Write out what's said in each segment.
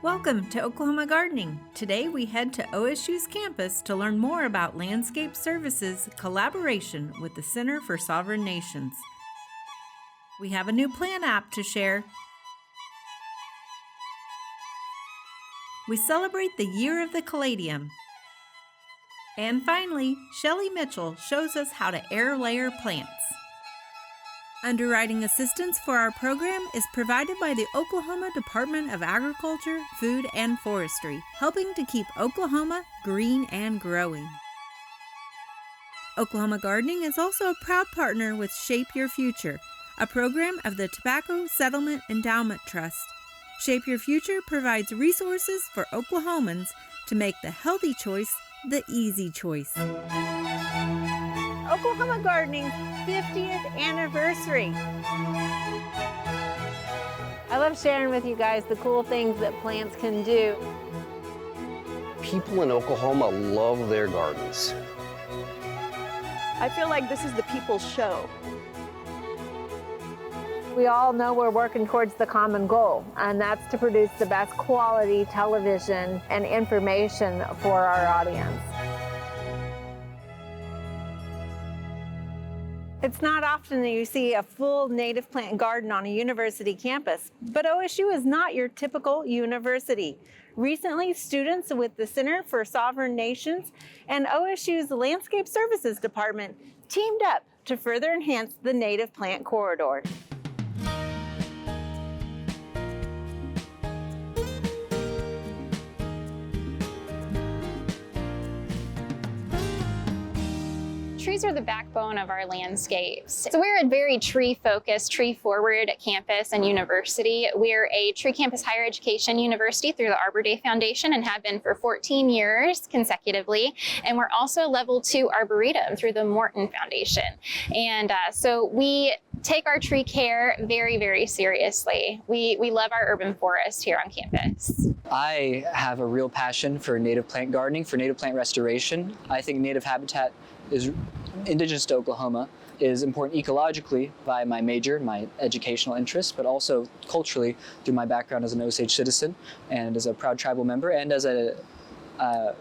Welcome to Oklahoma Gardening. Today we head to OSU's campus to learn more about Landscape Services' collaboration with the Center for Sovereign Nations. We have a new plant app to share. We celebrate the Year of the Caladium. And finally, Shelley Mitchell shows us how to air layer plants. Underwriting assistance for our program is provided by the Oklahoma Department of Agriculture, Food, and Forestry, helping to keep Oklahoma green and growing. Oklahoma Gardening is also a proud partner with Shape Your Future, a program of the Tobacco Settlement Endowment Trust. Shape Your Future provides resources for Oklahomans to make the healthy choice the easy choice. Oklahoma Gardening's 50th anniversary. I love sharing with you guys the cool things that plants can do. People in Oklahoma love their gardens. I feel like this is the people's show. We all know we're working towards the common goal, and that's to produce the best quality television and information for our audience. It's not often that you see a full native plant garden on a university campus, but OSU is not your typical university. Recently, students with the Center for Sovereign Nations and OSU's Landscape Services Department teamed up to further enhance the native plant corridor. Trees are the backbone of our landscapes. So we're a very tree-focused, tree-forward campus and university. We're a tree campus higher education university through the Arbor Day Foundation and have been for 14 years consecutively. And we're also a level 2 arboretum through the Morton Foundation. And so we take our tree care very, very seriously. We love our urban forest here on campus. I have a real passion for native plant gardening, for native plant restoration. I think native habitat is indigenous to Oklahoma is important ecologically by my major, my educational interests, but also culturally through my background as an Osage citizen and as a proud tribal member and as a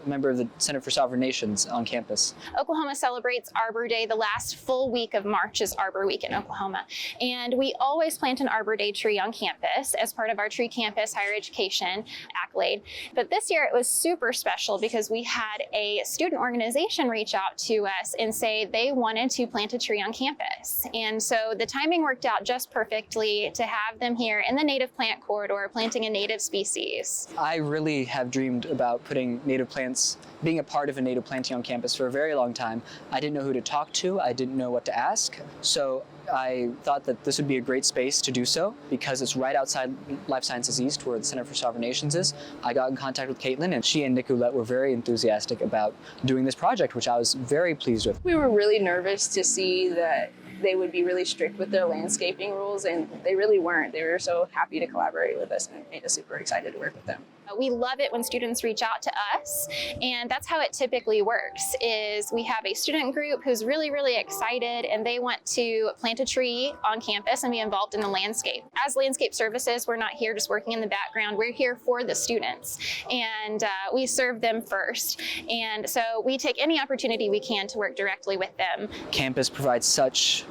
member of the Center for Sovereign Nations on campus. Oklahoma celebrates Arbor Day. The last full week of March is Arbor Week in Oklahoma. And we always plant an Arbor Day tree on campus as part of our Tree Campus Higher Education accolade. But this year it was super special because we had a student organization reach out to us and say they wanted to plant a tree on campus. And so the timing worked out just perfectly to have them here in the native plant corridor planting a native species. I really have dreamed about putting native plants, being a part of a native planting on campus for a very long time. I didn't know who to talk to, I didn't know what to ask, so I thought that this would be a great space to do so because it's right outside Life Sciences East where the Center for Sovereign Nations is. I got in contact with Caitlin and she and Nicolette were very enthusiastic about doing this project, which I was very pleased with. We were really nervous to see that they would be really strict with their landscaping rules, and they really weren't. They were so happy to collaborate with us and it made us super excited to work with them. We love it when students reach out to us, and that's how it typically works, is we have a student group who's really, really excited and they want to plant a tree on campus and be involved in the landscape. As landscape services, we're not here just working in the background, we're here for the students, and we serve them first. And so we take any opportunity we can to work directly with them. Campus provides such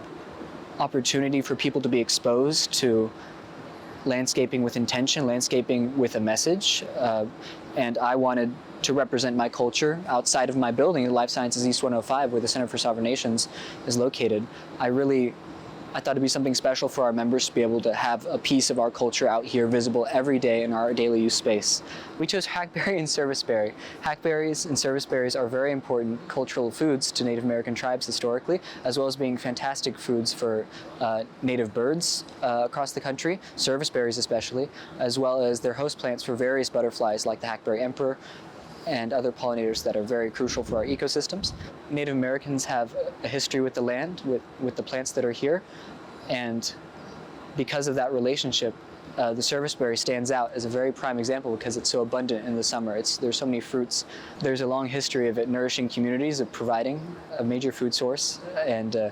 opportunity for people to be exposed to landscaping with intention, landscaping with a message, and I wanted to represent my culture outside of my building, Life Sciences East 105, where the Center for Sovereign Nations is located. I thought it'd be something special for our members to be able to have a piece of our culture out here visible every day in our daily use space. We chose hackberry and serviceberry. Hackberries and serviceberries are very important cultural foods to Native American tribes historically, as well as being fantastic foods for native birds across the country, serviceberries especially, as well as their host plants for various butterflies like the hackberry emperor and other pollinators that are very crucial for our ecosystems. Native Americans have a history with the land, with the plants that are here, and because of that relationship, the serviceberry stands out as a very prime example because it's so abundant in the summer. There's so many fruits. There's a long history of it nourishing communities, of providing a major food source, and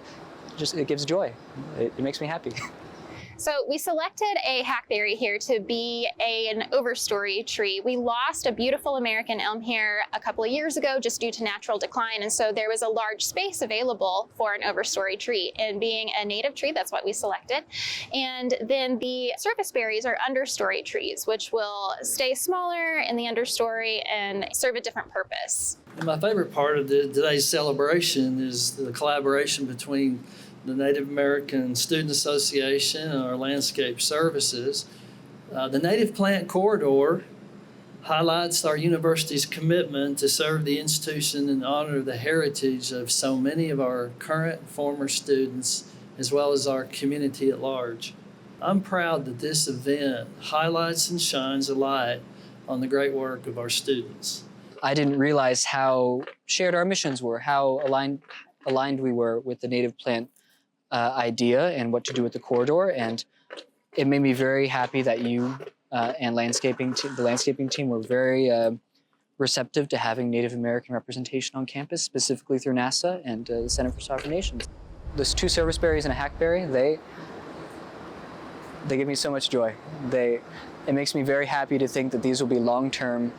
just it gives joy. It makes me happy. So we selected a hackberry here to be an overstory tree. We lost a beautiful American elm here a couple of years ago just due to natural decline, and so there was a large space available for an overstory tree. And being a native tree, that's what we selected. And then the surface berries are understory trees, which will stay smaller in the understory and serve a different purpose. And my favorite part of today's celebration is the collaboration between the Native American Student Association and our landscape services. The Native Plant Corridor highlights our university's commitment to serve the institution and honor the heritage of so many of our current and former students, as well as our community at large. I'm proud that this event highlights and shines a light on the great work of our students. I didn't realize how shared our missions were, how aligned we were with the native plant idea and what to do with the corridor, and it made me very happy that you and the landscaping team were very receptive to having Native American representation on campus, specifically through NASA and the Center for Sovereign Nations. Those two serviceberries and a hackberry, they give me so much joy. It makes me very happy to think that these will be long-term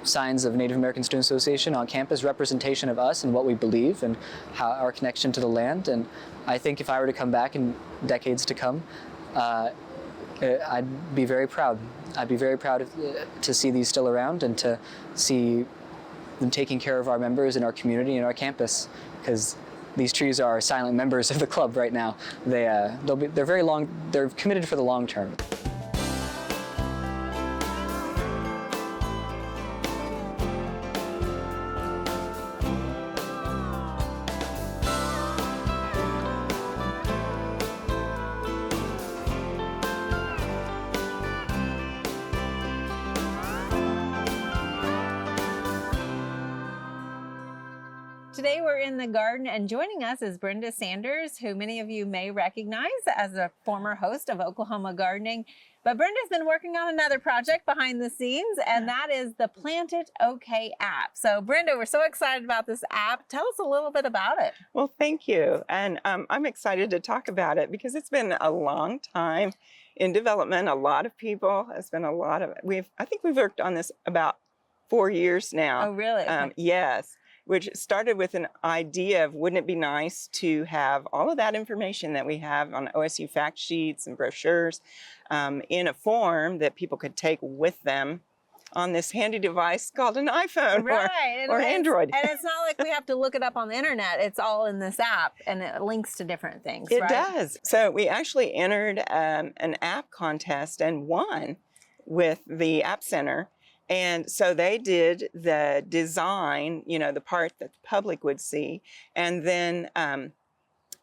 signs of Native American Student Association on campus, representation of us and what we believe and how our connection to the land. And I think if I were to come back in decades to come, I'd be very proud. I'd be very proud to see these still around and to see them taking care of our members in our community and our campus, because these trees are silent members of the club right now. They're committed for the long term. Today we're in the garden, and joining us is Brenda Sanders, who many of you may recognize as a former host of Oklahoma Gardening. But Brenda's been working on another project behind the scenes, and that is the Plant It OK app. So Brenda, we're so excited about this app. Tell us a little bit about it. Well, thank you. And I'm excited to talk about it because it's been a long time in development. A lot of people, it's been a lot of, I think we've worked on this about 4 years now. Oh, really? Yes. Which started with an idea of, wouldn't it be nice to have all of that information that we have on OSU fact sheets and brochures in a form that people could take with them on this handy device called an iPhone or Android. And it's not like we have to look it up on the internet. It's all in this app, and it links to different things, It right? does. So we actually entered an app contest and won with the App Center. And so they did the design, the part that the public would see. And then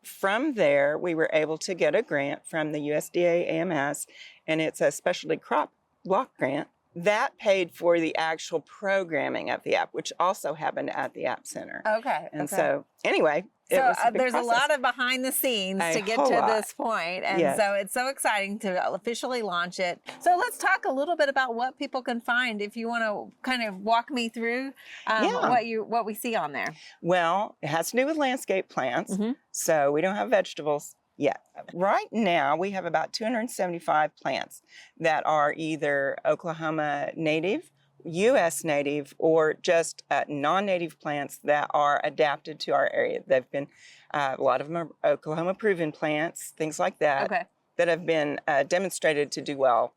from there, we were able to get a grant from the USDA AMS, and it's a specialty crop block grant. That paid for the actual programming of the app, which also happened at the App Center. Okay. And so anyway, it was a big there's process. a lot of behind the scenes to get to this point. And Yes. so it's so exciting to officially launch it. So let's talk a little bit about what people can find. If you want to kind of walk me through what we see on there. Well, it has to do with landscape plants. So we don't have vegetables yet. Right now, we have about 275 plants that are either Oklahoma native, U.S. native, or just non-native plants that are adapted to our area. They've been, a lot of them are Oklahoma proven plants, things like that, that have been demonstrated to do well,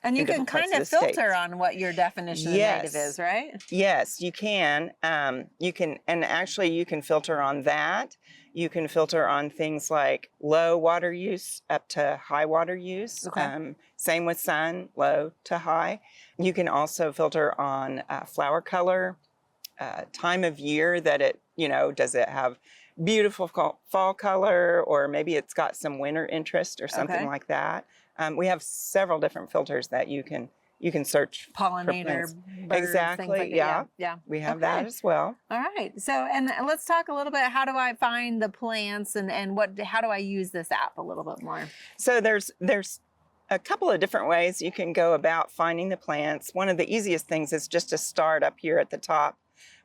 And you can kind of filter on what your definition of native is, right? Yes, you can. And actually you can filter on that. You can filter on things like low water use up to high water use. Same with sun, low to high. You can also filter on flower color, time of year that it, does it have beautiful fall color, or maybe it's got some winter interest or something like that. We have several different filters that you can search. Pollinator, birds, exactly. Things like Yeah. Yeah. We have that as well. All right. So, and let's talk a little bit. How do I find the plants, and how do I use this app a little bit more? So there's a couple of different ways you can go about finding the plants. One of the easiest things is just to start up here at the top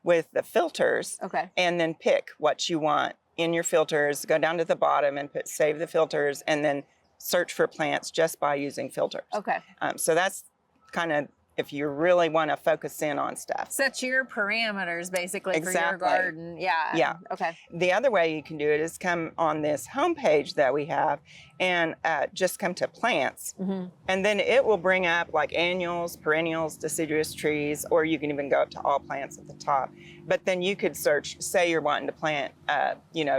with the filters, Okay. and then pick what you want in your filters, go down to the bottom and put save the filters, and then search for plants just by using filters. Okay. So that's kind of if you really want to focus in on stuff. Set your parameters basically for your Exactly. garden. Yeah. Yeah. Okay. The other way you can do it is come on this homepage that we have and just come to plants. And then it will bring up like annuals, perennials, deciduous trees, or you can even go up to all plants at the top. But then you could search, say you're wanting to plant,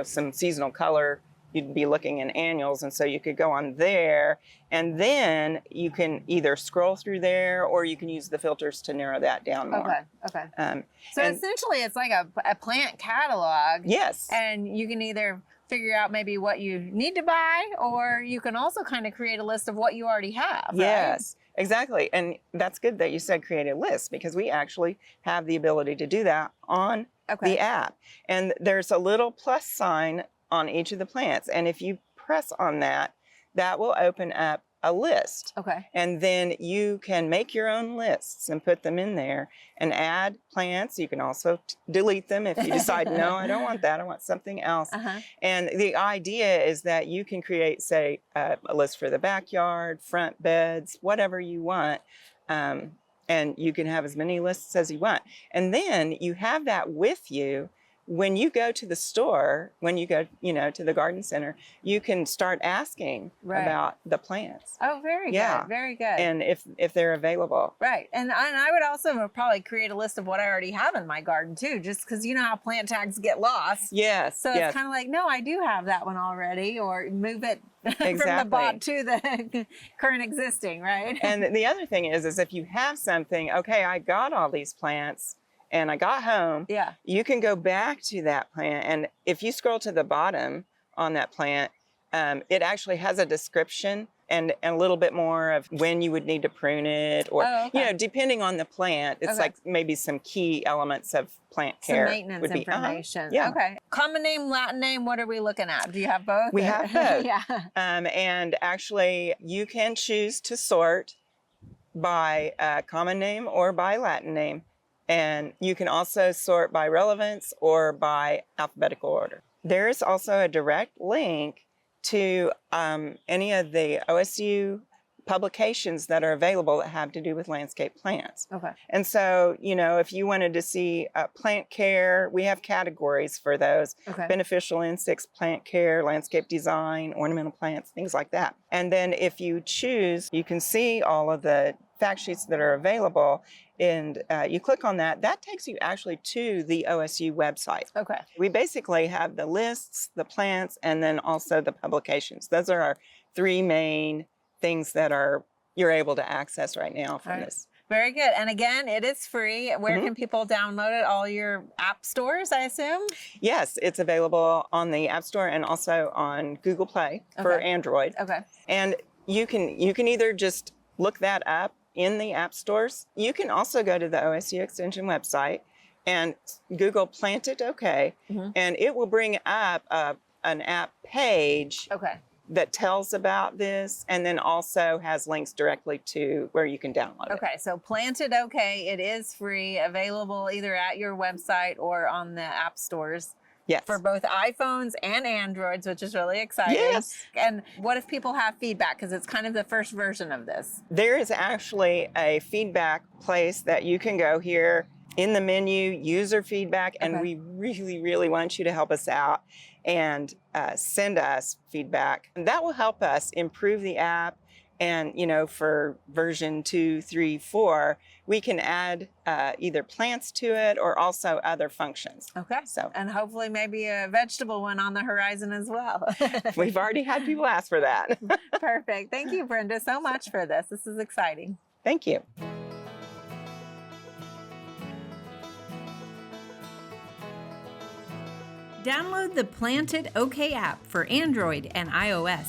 some seasonal color, you'd be looking in annuals. And so you could go on there, and then you can either scroll through there or you can use the filters to narrow that down more. Okay. Okay. So and- essentially it's like a plant catalog. Yes. And you can either figure out maybe what you need to buy, or you can also kind of create a list of what you already have. Right? Yes, exactly. And that's good that you said create a list, because we actually have the ability to do that on the app. And there's a little plus sign on each of the plants. And if you press on that, that will open up a list. Okay. And then you can make your own lists and put them in there and add plants. You can also delete them if you decide, no, I don't want that. I want something else. And the idea is that you can create, say, a list for the backyard, front beds, whatever you want. And you can have as many lists as you want. And then you have that with you. When you go to the store, when you go, to the garden center, you can start asking about the plants. Oh, very Yeah. good. Very good. And if they're available. Right. And I would also probably create a list of what I already have in my garden too, just because you know how plant tags get lost. Yes. So yes. it's kind of like, no, I do have that one already, or move it from the Exactly. bot to the current existing, right? And the other thing is if you have something, okay, I got all these plants and I got home, yeah. you can go back to that plant. And if you scroll to the bottom on that plant, it actually has a description and a little bit more of when you would need to prune it, or, depending on the plant, it's like maybe some key elements of plant care. Some maintenance information. Yeah. Okay. Common name, Latin name, what are we looking at? Do you have both? We have both. Yeah. And actually, you can choose to sort by common name or by Latin name. And you can also sort by relevance or by alphabetical order. There is also a direct link to any of the OSU publications that are available that have to do with landscape plants. Okay. And so, if you wanted to see plant care, we have categories for those. Okay. Beneficial insects, plant care, landscape design, ornamental plants, things like that. And then if you choose, you can see all of the fact sheets that are available, and you click on that. That takes you actually to the OSU website. Okay. We basically have the lists, the plants, and then also the publications. Those are our three main things that you're able to access right now from this. Very good. And again, it is free. Where can people download it? All your app stores, I assume? Yes, it's available on the App Store and also on Google Play for Android. Okay. And you can either just look that up in the app stores. You can also go to the OSU Extension website and Google Plant It OK, and it will bring up an app page that tells about this, and then also has links directly to where you can download it. Okay, so Plant It OK, it is free, available either at your website or on the app stores. Yes. For both iPhones and Androids, which is really exciting. Yes. And what if people have feedback? Because it's kind of the first version of this. There is actually a feedback place that you can go here in the menu, user feedback, and we really, really want you to help us out and send us feedback. And that will help us improve the app. And, for version 2, 3, 4, we can add either plants to it or also other functions. Okay. So, and hopefully maybe a vegetable one on the horizon as well. we've already had people ask for that. Perfect. Thank you, Brenda, so much for this. This is exciting. Thank you. Download the Plant It OK app for Android and iOS.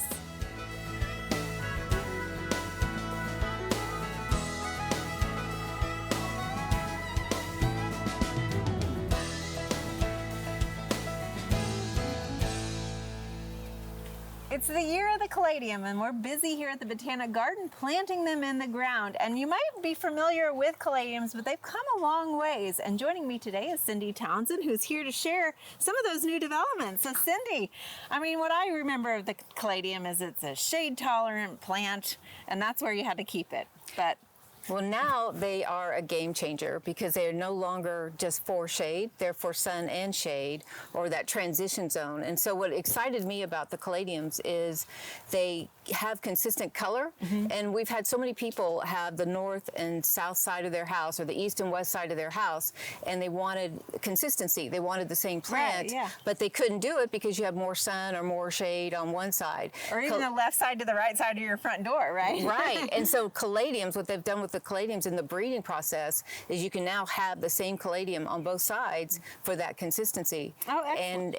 It's the year of the caladium, and we're busy here at the Botanic Garden planting them in the ground. And you might be familiar with caladiums, but they've come a long ways. And joining me today is Cindy Townsend, who's here to share some of those new developments. So Cindy, I mean, what I remember of the caladium is it's a shade-tolerant plant, and that's where you had to keep it. But well, now they are a game changer because they are no longer just for shade, they're for sun and shade, or that transition zone. And so what excited me about the caladiums is they have consistent color, and we've had so many people have the north and south side of their house or the east and west side of their house, and they wanted consistency. They wanted the same plant, but they couldn't do it because you have more sun or more shade on one side. Or even the left side to the right side of your front door, right? Right. And so caladiums, what they've done with the caladiums in the breeding process is you can now have the same caladium on both sides for that consistency. Oh, excellent.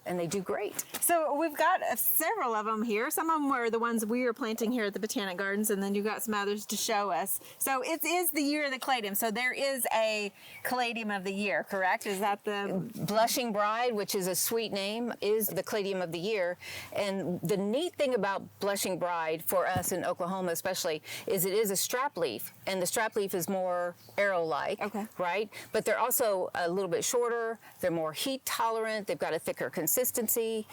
And they do great. So we've got several of them here. Some of them were the ones we are planting here at the Botanic Gardens, and then you've got some others to show us. So it is the year of the caladium. So there is a caladium of the year, correct? Is that the Blushing Bride, which is a sweet name, is the caladium of the year. And the neat thing about Blushing Bride for us in Oklahoma especially is it is a strap leaf, and the strap leaf is more arrow-like, right? But they're also a little bit shorter, they're more heat tolerant, they've got a thicker consistency.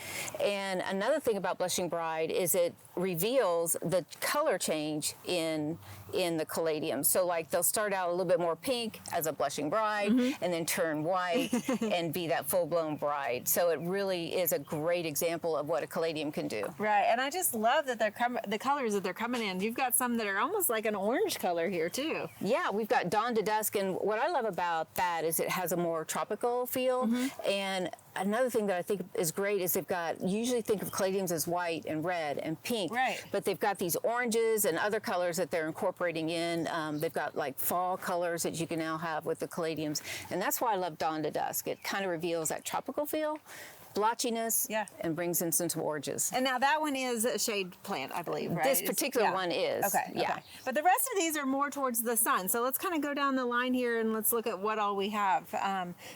And another thing about Blushing Bride is it reveals the color change in the caladium. So like they'll start out a little bit more pink as a Blushing Bride and then turn white and be that full-blown bride. So it really is a great example of what a caladium can do. right? And I just love that the colors that they're coming in. You've got some that are almost like an orange color here too. Yeah, we've got dawn to dusk, and what I love about that is it has a more tropical feel. And another thing that I think is great is they've got, usually think of caladiums as white and red and pink, but they've got these oranges and other colors that they're incorporating in. They've got like fall colors that you can now have with the caladiums, and that's why I love dawn to dusk. It kind of reveals that tropical feel, blotchiness, and brings in some oranges. And now that one is a shade plant, I believe, right? This particular one is. Okay. But the rest of these are more towards the sun. So let's kind of go down the line here and let's look at what all we have.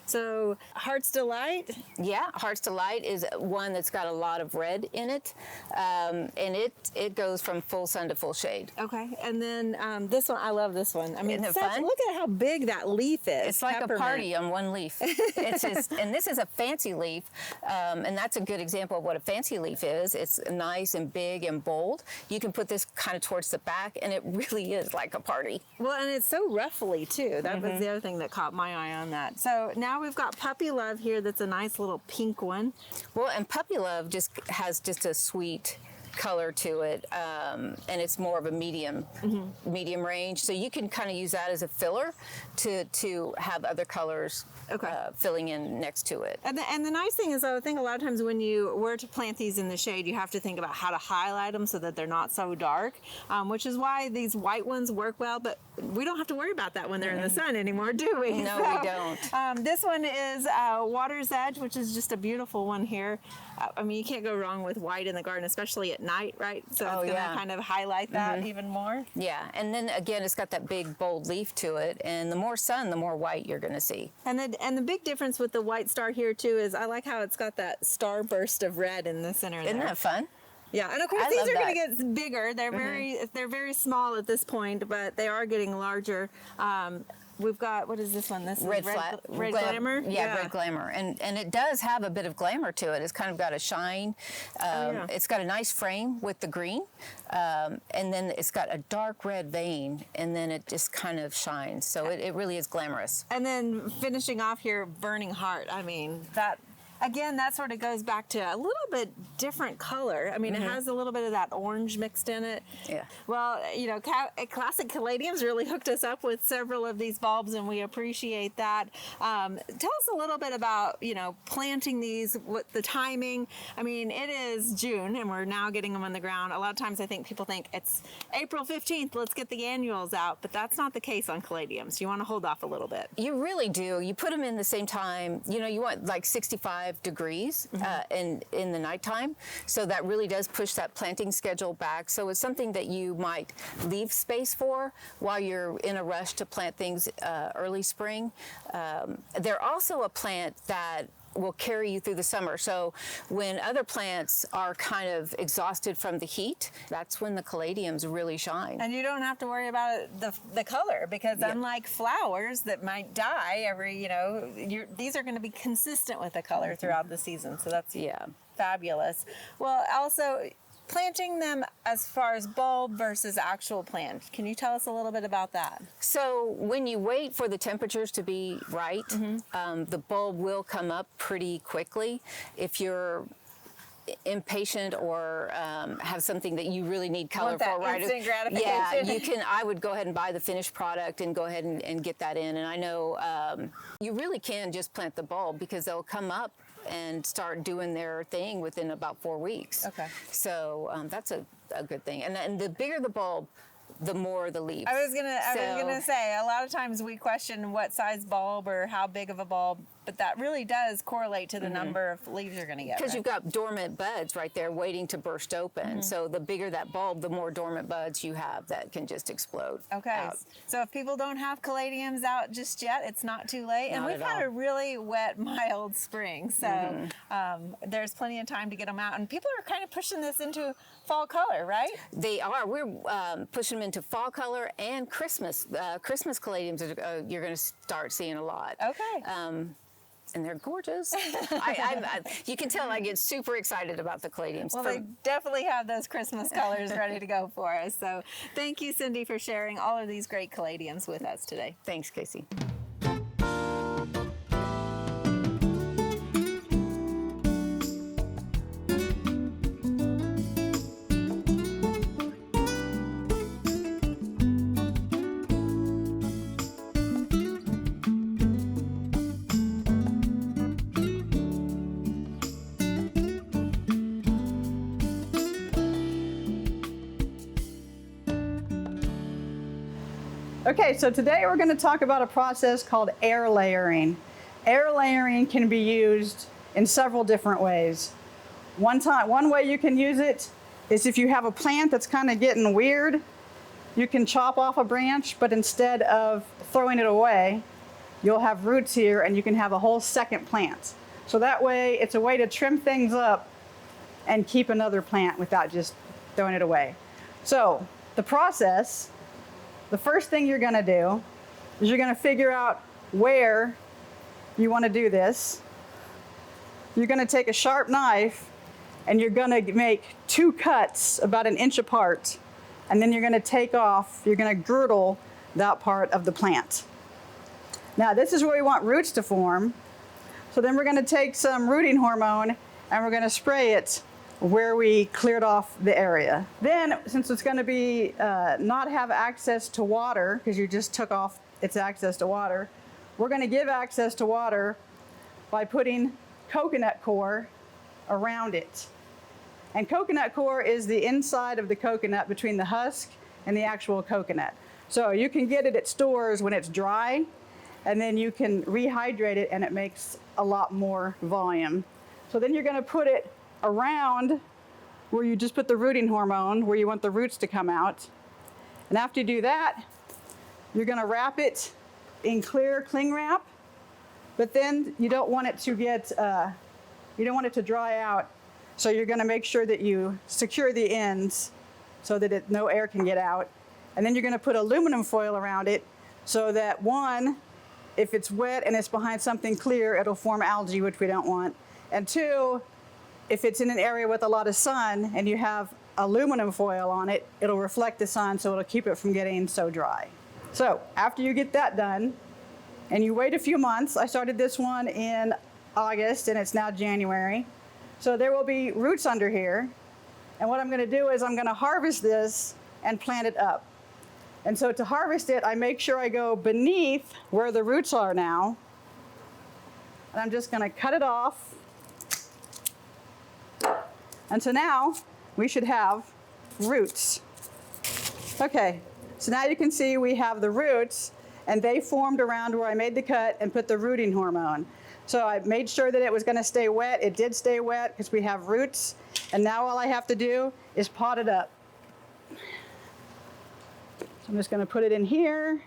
So Heart's Delight. Yeah, Heart's Delight is one that's got a lot of red in it, and it goes from full sun to full shade. Okay. And then this one, I love this one. I mean, Isn't it fun? Look at how big that leaf is. It's like Peppermint. a party on one leaf. It's just, and this is a fancy leaf. And that's a good example of what a fancy leaf is. It's nice and big and bold. You can put this kind of towards the back, and it really is like a party. Well, and it's so ruffly too. That was the other thing that caught my eye on that. So now we've got Puppy Love here. That's a nice little pink one. Well, and Puppy Love just has just a sweet color to it, and it's more of a medium range. So you can kind of use that as a filler to have other colors filling in next to it. And the nice thing is, I think a lot of times when you were to plant these in the shade, you have to think about how to highlight them so that they're not so dark, which is why these white ones work well, but we don't have to worry about that when they're in the sun anymore, do we? No, we don't. This one is Water's Edge, which is just a beautiful one here. I mean, you can't go wrong with white in the garden, especially at night, right? So it's going to kind of highlight that even more. Yeah, and then again, it's got that big bold leaf to it, and the more sun, the more white you're going to see. And the big difference with the white star here too is I like how it's got that starburst of red in the center. Isn't that fun? Yeah, and of course these are going to get bigger. They're very small at this point, but they are getting larger. We've got, what is this one? This is Red Glamour? Yeah, Red Glamour. And it does have a bit of glamour to it. It's kind of got a shine. It's got a nice frame with the green. And then it's got a dark red vein, and then it just kind of shines. So it really is glamorous. And then finishing off here, Burning Heart. I mean, that... Again, that sort of goes back to a little bit different color. I mean, it has a little bit of that orange mixed in it. Yeah. Well, you know, Classic Caladiums really hooked us up with several of these bulbs, and we appreciate that. Tell us a little bit about, you know, planting these, what the timing. I mean, it is June, and we're now getting them on the ground. A lot of times I think people think it's April 15th, let's get the annuals out, but that's not the case on caladiums. You want to hold off a little bit. You really do. You put them in the same time, you know, you want like 65 degrees in the nighttime. So that really does push that planting schedule back. So it's something that you might leave space for while you're in a rush to plant things early spring. They're also a plant that will carry you through the summer. So when other plants are kind of exhausted from the heat, that's when the caladiums really shine. And you don't have to worry about the color, because unlike flowers that might die every, these are going to be consistent with the color throughout the season. So that's fabulous. Well, also, planting them as far as bulb versus actual plant. Can you tell us a little bit about that? So when you wait for the temperatures to be right, the bulb will come up pretty quickly. If you're impatient or have something that you really need color for right instant gratification. you can. I would go ahead and buy the finished product and go ahead and get that in. And I know you really can just plant the bulb, because they'll come up and start doing their thing within about 4 weeks. Okay. So that's a good thing. And the bigger the bulb, the more the leaves. I was gonna say, a lot of times we question what size bulb or how big of a bulb, but that really does correlate to the number of leaves you're gonna get. Because you've got dormant buds right there waiting to burst open. So the bigger that bulb, the more dormant buds you have that can just explode. Okay. out. So if people don't have caladiums out just yet, it's not too late. And Not we've at had all. a really wet, mild spring. So there's plenty of time to get them out. And people are kind of pushing this into fall color, right? They are. We're pushing them into fall color and Christmas. Christmas caladiums you're going to start seeing a lot. Okay. And they're gorgeous. You can tell I get super excited about the caladiums. Well, they definitely have those Christmas colors ready to go for us. So thank you, Cindy, for sharing all of these great caladiums with us today. Thanks, Casey. Okay, so today we're going to talk about a process called air layering. Air layering can be used in several different ways. One way you can use it is if you have a plant that's kind of getting weird, you can chop off a branch, but instead of throwing it away, you'll have roots here and you can have a whole second plant. So that way, it's a way to trim things up and keep another plant without just throwing it away. So the process, the first thing you're gonna do is you're gonna figure out where you wanna do this. You're gonna take a sharp knife and you're gonna make 2 cuts about 1 inch apart. And then you're gonna girdle that part of the plant. Now this is where we want roots to form. So then we're gonna take some rooting hormone and we're gonna spray it where we cleared off the area. Then, since it's gonna be not have access to water, because you just took off its access to water, we're gonna give access to water by putting coconut coir around it. And coconut coir is the inside of the coconut between the husk and the actual coconut. So you can get it at stores when it's dry, and then you can rehydrate it and it makes a lot more volume. So then you're gonna put it around where you just put the rooting hormone, where you want the roots to come out. And after you do that, you're gonna wrap it in clear cling wrap, but then you don't want it to get, you don't want it to dry out. So you're gonna make sure that you secure the ends so that no air can get out. And then you're gonna put aluminum foil around it so that one, if it's wet and it's behind something clear, it'll form algae, which we don't want. And two, if it's in an area with a lot of sun and you have aluminum foil on it, it'll reflect the sun, so it'll keep it from getting so dry. So after you get that done, and you wait a few months, I started this one in August and it's now January. So there will be roots under here. And what I'm gonna do is I'm gonna harvest this and plant it up. And so to harvest it, I make sure I go beneath where the roots are now. And I'm just gonna cut it off. And so now we should have roots. Okay, so now you can see we have the roots and they formed around where I made the cut and put the rooting hormone. So I made sure that it was gonna stay wet. It did stay wet because we have roots. And now all I have to do is pot it up. So I'm just gonna put it in here.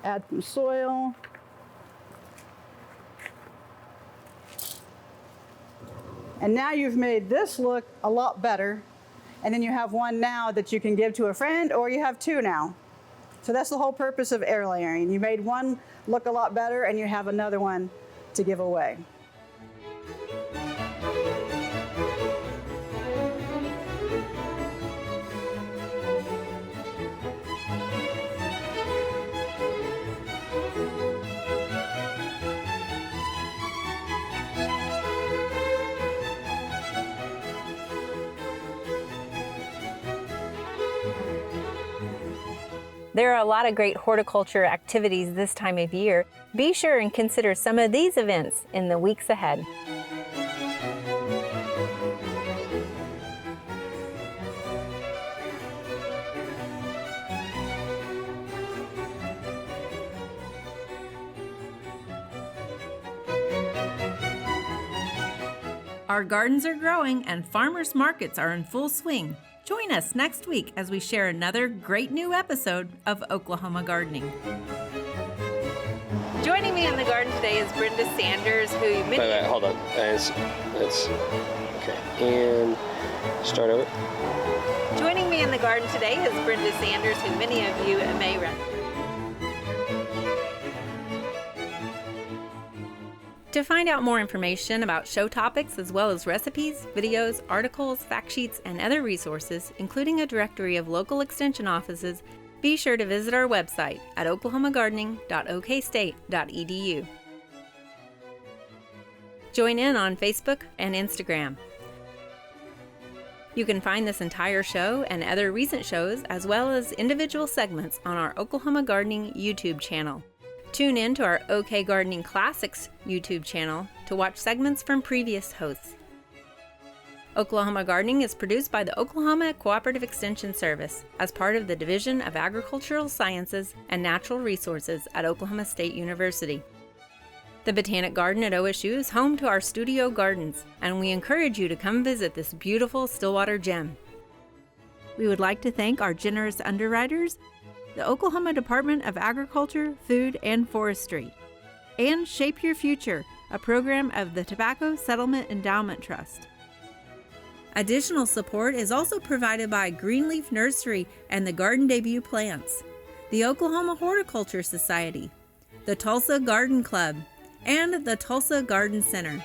Add some soil. And now you've made this look a lot better. And then you have one now that you can give to a friend, or you have two now. So that's the whole purpose of air layering. You made one look a lot better, and you have another one to give away. There are a lot of great horticulture activities this time of year. Be sure and consider some of these events in the weeks ahead. Our gardens are growing and farmers markets are in full swing. Join us next week as we share another great new episode of Oklahoma Gardening. Joining me in the garden today is Brenda Sanders, who Wait, hold on. It's okay. And start over. Joining me in the garden today is Brenda Sanders, who many of you may recognize. To find out more information about show topics as well as recipes, videos, articles, fact sheets, and other resources, including a directory of local extension offices, be sure to visit our website at oklahomagardening.okstate.edu. Join in on Facebook and Instagram. You can find this entire show and other recent shows as well as individual segments on our Oklahoma Gardening YouTube channel. Tune in to our OK Gardening Classics YouTube channel to watch segments from previous hosts. Oklahoma Gardening is produced by the Oklahoma Cooperative Extension Service as part of the Division of Agricultural Sciences and Natural Resources at Oklahoma State University. The Botanic Garden at OSU is home to our studio gardens, and we encourage you to come visit this beautiful Stillwater gem. We would like to thank our generous underwriters, the Oklahoma Department of Agriculture, Food, and Forestry, and Shape Your Future, a program of the Tobacco Settlement Endowment Trust. Additional support is also provided by Greenleaf Nursery and the Garden Debut Plants, the Oklahoma Horticulture Society, the Tulsa Garden Club, and the Tulsa Garden Center.